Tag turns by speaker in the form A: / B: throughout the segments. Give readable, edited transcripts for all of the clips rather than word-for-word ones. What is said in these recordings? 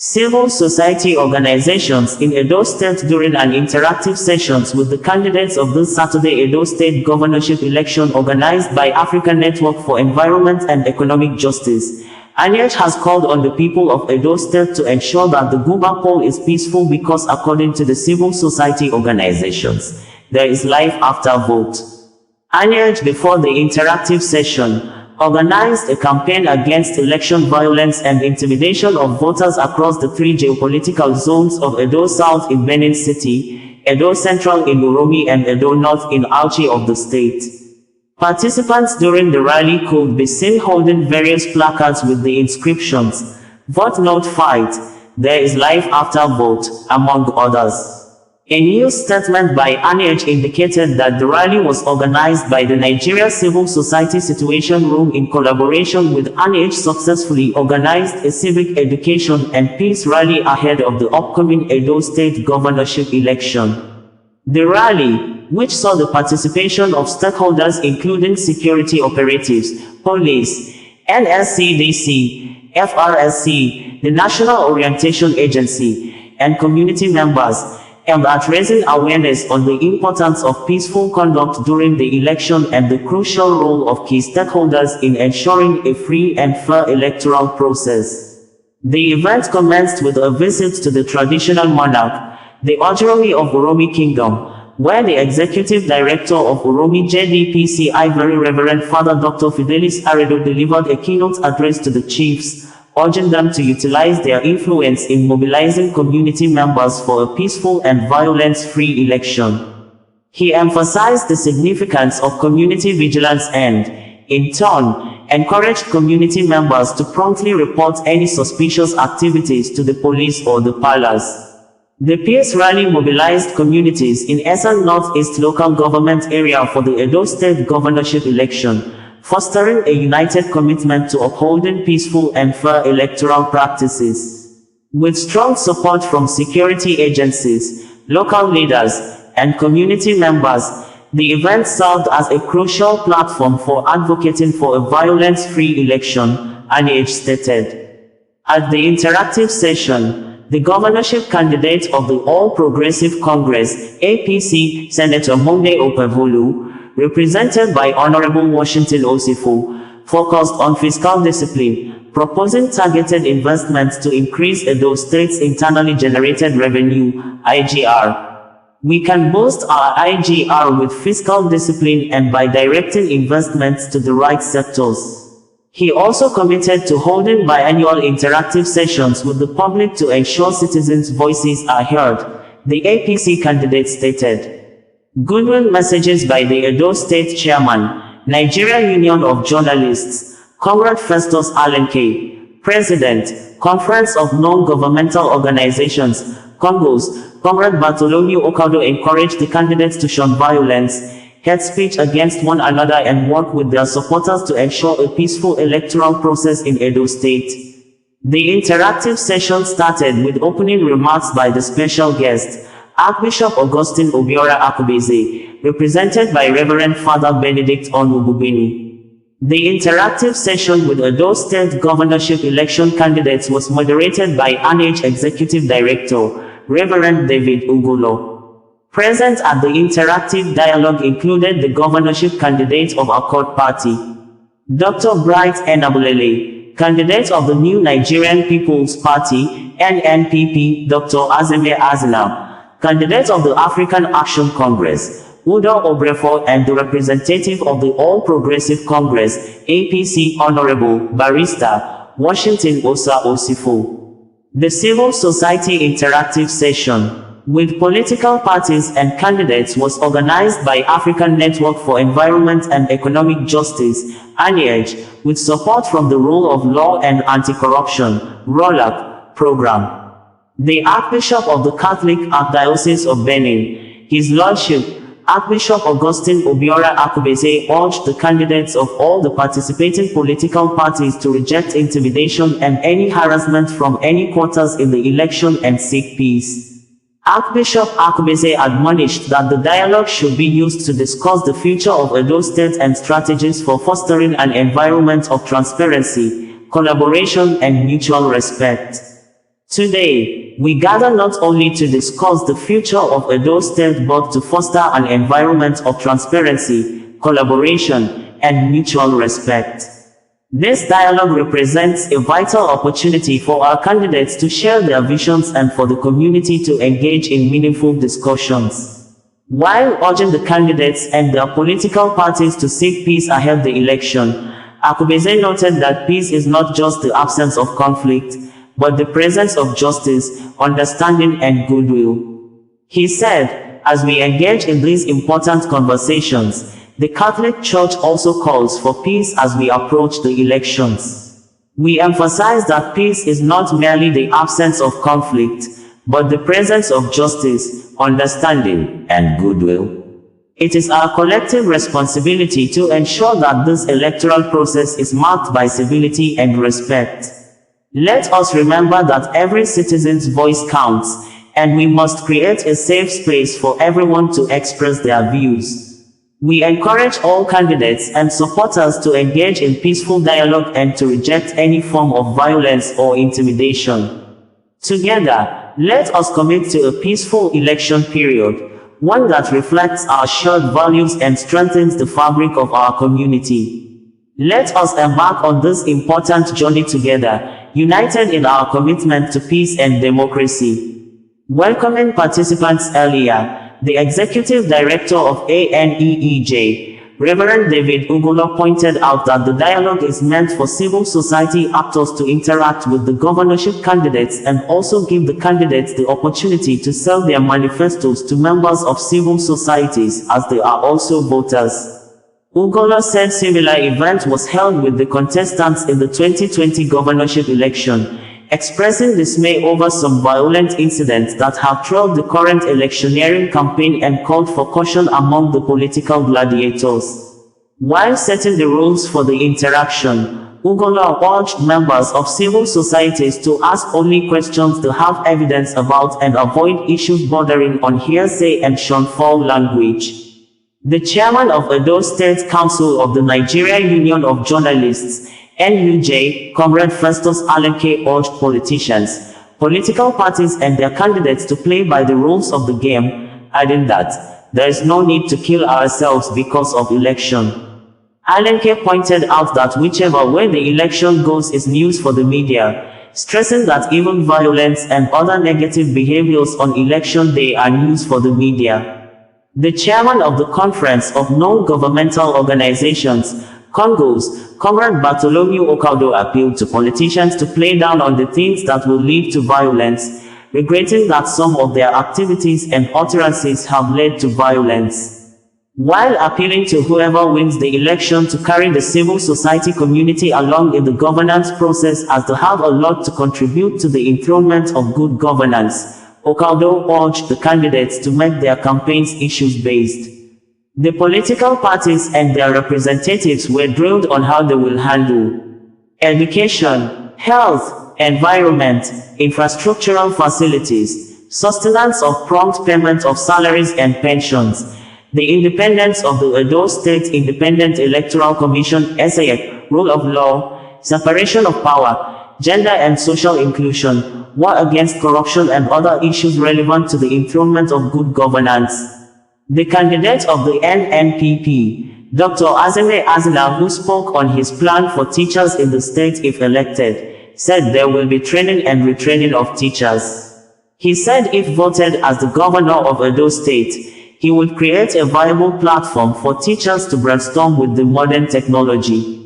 A: Civil society organizations in Edo State during an interactive sessions with the candidates of this Saturday Edo State governorship election organized by African Network for Environment and Economic Justice. ANEEJ has called on the people of Edo State to ensure that the Guba poll is peaceful because according to the civil society organizations, there is life after vote. ANEEJ, before the interactive session, organized a campaign against election violence and intimidation of voters across the three geopolitical zones of Edo South in Benin City, Edo Central in Uromi and Edo North in Auchi of the state. Participants during the rally could be seen holding various placards with the inscriptions, "Vote not fight, there is life after vote," among others. A news statement by ANEEJ indicated that the rally was organized by the Nigeria Civil Society Situation Room in collaboration with ANEEJ successfully organized a civic education and peace rally ahead of the upcoming Edo State governorship election. The rally, which saw the participation of stakeholders including security operatives, police, NSCDC, FRSC, the National Orientation Agency, and community members, aimed at raising awareness on the importance of peaceful conduct during the election and the crucial role of key stakeholders in ensuring a free and fair electoral process. The event commenced with a visit to the traditional monarch, the Ojoromi of Uromi Kingdom, where the Executive Director of Uromi JDPC Very Reverend Father Dr. Fidelis Aredo delivered a keynote address to the chiefs, urging them to utilize their influence in mobilizing community members for a peaceful and violence-free election. He emphasized the significance of community vigilance and, in turn, encouraged community members to promptly report any suspicious activities to the police or the palace. The peace rally mobilized communities in Esan Northeast local government area for the Edo State governorship election, fostering a united commitment to upholding peaceful and fair electoral practices. With strong support from security agencies, local leaders, and community members, the event served as a crucial platform for advocating for a violence-free election, ANEEJ stated. At the interactive session, the governorship candidate of the All Progressive Congress, APC, Senator Monday Okpebholo, represented by Honorable Washington Osifo, focused on fiscal discipline, proposing targeted investments to increase Edo State's internally generated revenue, IGR. "We can boost our IGR with fiscal discipline and by directing investments to the right sectors." He also committed to holding biannual interactive sessions with the public to ensure citizens' voices are heard, the APC candidate stated. Goodwill messages by the Edo State Chairman, Nigeria Union of Journalists, Comrade Festus Alenke, President, Conference of Non-Governmental Organizations, Congos, Comrade Bartholomew Okado encouraged the candidates to shun violence, hate speech against one another and work with their supporters to ensure a peaceful electoral process in Edo State. The interactive session started with opening remarks by the special guest, Archbishop Augustine Obiora Akubueze, represented by Reverend Father Benedict Onwububini. The interactive session with Edo State governorship election candidates was moderated by ANEEJ Executive Director, Reverend David Ugolo. Present at the interactive dialogue included the governorship candidate of Accord Party, Dr. Bright Enabulele, candidate of the New Nigerian People's Party, NNPP, Dr. Azeme Azina, candidate of the African Action Congress, Udo Obrefo, and the representative of the All Progressive Congress, APC, Honorable Barrister Washington Osa Osifo. The Civil Society Interactive Session, with political parties and candidates, was organized by African Network for Environment and Economic Justice, ANEEJ, with support from the Rule of Law and Anti-Corruption, ROLAC, program. The Archbishop of the Catholic Archdiocese of Benin, His Lordship, Archbishop Augustine Obiora Akubueze, urged the candidates of all the participating political parties to reject intimidation and any harassment from any quarters in the election and seek peace. Archbishop Akubueze admonished that the dialogue should be used to discuss the future of Edo State and strategies for fostering an environment of transparency, collaboration and mutual respect. Today, we gather not only to discuss the future of Edo State but to foster an environment of transparency, collaboration, and mutual respect. This dialogue represents a vital opportunity for our candidates to share their visions and for the community to engage in meaningful discussions. While urging the candidates and their political parties to seek peace ahead of the election, Akubueze noted that peace is not just the absence of conflict, but the presence of justice, understanding, and goodwill. He said, as we engage in these important conversations, the Catholic Church also calls for peace as we approach the elections. We emphasize that peace is not merely the absence of conflict, but the presence of justice, understanding, and goodwill. It is our collective responsibility to ensure that this electoral process is marked by civility and respect. Let us remember that every citizen's voice counts, and we must create a safe space for everyone to express their views. We encourage all candidates and supporters to engage in peaceful dialogue and to reject any form of violence or intimidation. Together, let us commit to a peaceful election period, one that reflects our shared values and strengthens the fabric of our community. Let us embark on this important journey together, united in our commitment to peace and democracy. Welcoming participants earlier, the Executive Director of ANEEJ, Reverend David Ugolo, pointed out that the dialogue is meant for civil society actors to interact with the governorship candidates and also give the candidates the opportunity to sell their manifestos to members of civil societies, as they are also voters. Ugolo said similar event was held with the contestants in the 2020 governorship election, expressing dismay over some violent incidents that have trailed the current electioneering campaign and called for caution among the political gladiators. While setting the rules for the interaction, Ugolo urged members of civil societies to ask only questions they have evidence about and avoid issues bordering on hearsay and shunfall language. The chairman of Edo State Council of the Nigerian Union of Journalists, NUJ, Comrade Festus Alenke, urged politicians, political parties and their candidates to play by the rules of the game, adding that there is no need to kill ourselves because of election. Alenke pointed out that whichever way the election goes is news for the media, stressing that even violence and other negative behaviors on election day are news for the media. The chairman of the Conference of Non-Governmental Organizations, Congos, Comrade Bartholomew Okaudo, appealed to politicians to play down on the things that will lead to violence, regretting that some of their activities and utterances have led to violence. While appealing to whoever wins the election to carry the civil society community along in the governance process, as they have a lot to contribute to the enthronement of good governance, Okaudo urged the candidates to make their campaigns issues-based. The political parties and their representatives were drilled on how they will handle education, health, environment, infrastructural facilities, sustenance of prompt payment of salaries and pensions, the independence of the Edo State Independent Electoral Commission (SAIC), rule of law, separation of power, gender and social inclusion, war against corruption and other issues relevant to the enthronement of good governance. The candidate of the NNPP, Dr. Azeme Azila, who spoke on his plan for teachers in the state if elected, said there will be training and retraining of teachers. He said if voted as the governor of Edo State, he would create a viable platform for teachers to brainstorm with the modern technology.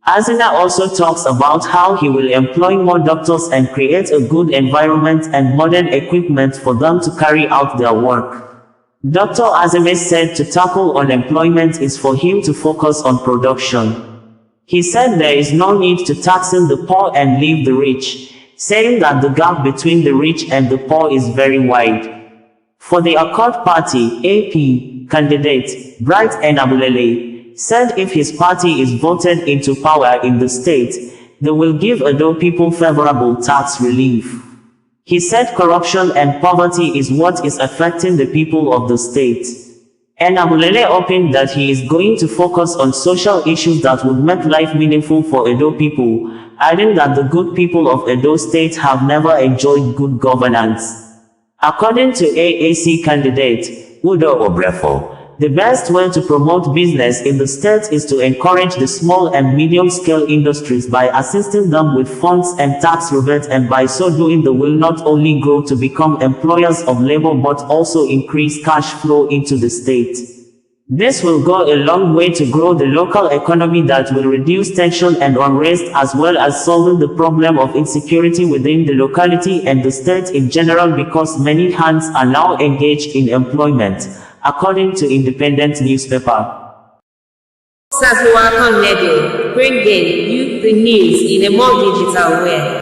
A: Azina also talks about how he will employ more doctors and create a good environment and modern equipment for them to carry out their work. Dr. Azeme said to tackle unemployment is for him to focus on production. He said there is no need to taxing the poor and leave the rich, saying that the gap between the rich and the poor is very wide. For the Accord Party, AP, candidate, Bright Enabulele, said if his party is voted into power in the state, they will give Edo people favorable tax relief. He said corruption and poverty is what is affecting the people of the state. Enabulele opened that he is going to focus on social issues that would make life meaningful for Edo people, adding that the good people of Edo State have never enjoyed good governance. According to AAC candidate Udo Obrefo, the best way to promote business in the state is to encourage the small and medium-scale industries by assisting them with funds and tax rebates, and by so doing they will not only grow to become employers of labor but also increase cash flow into the state. This will go a long way to grow the local economy that will reduce tension and unrest, as well as solving the problem of insecurity within the locality and the state in general, because many hands are now engaged in employment, according to independent newspaper.
B: Bringing you the news in a more digital way.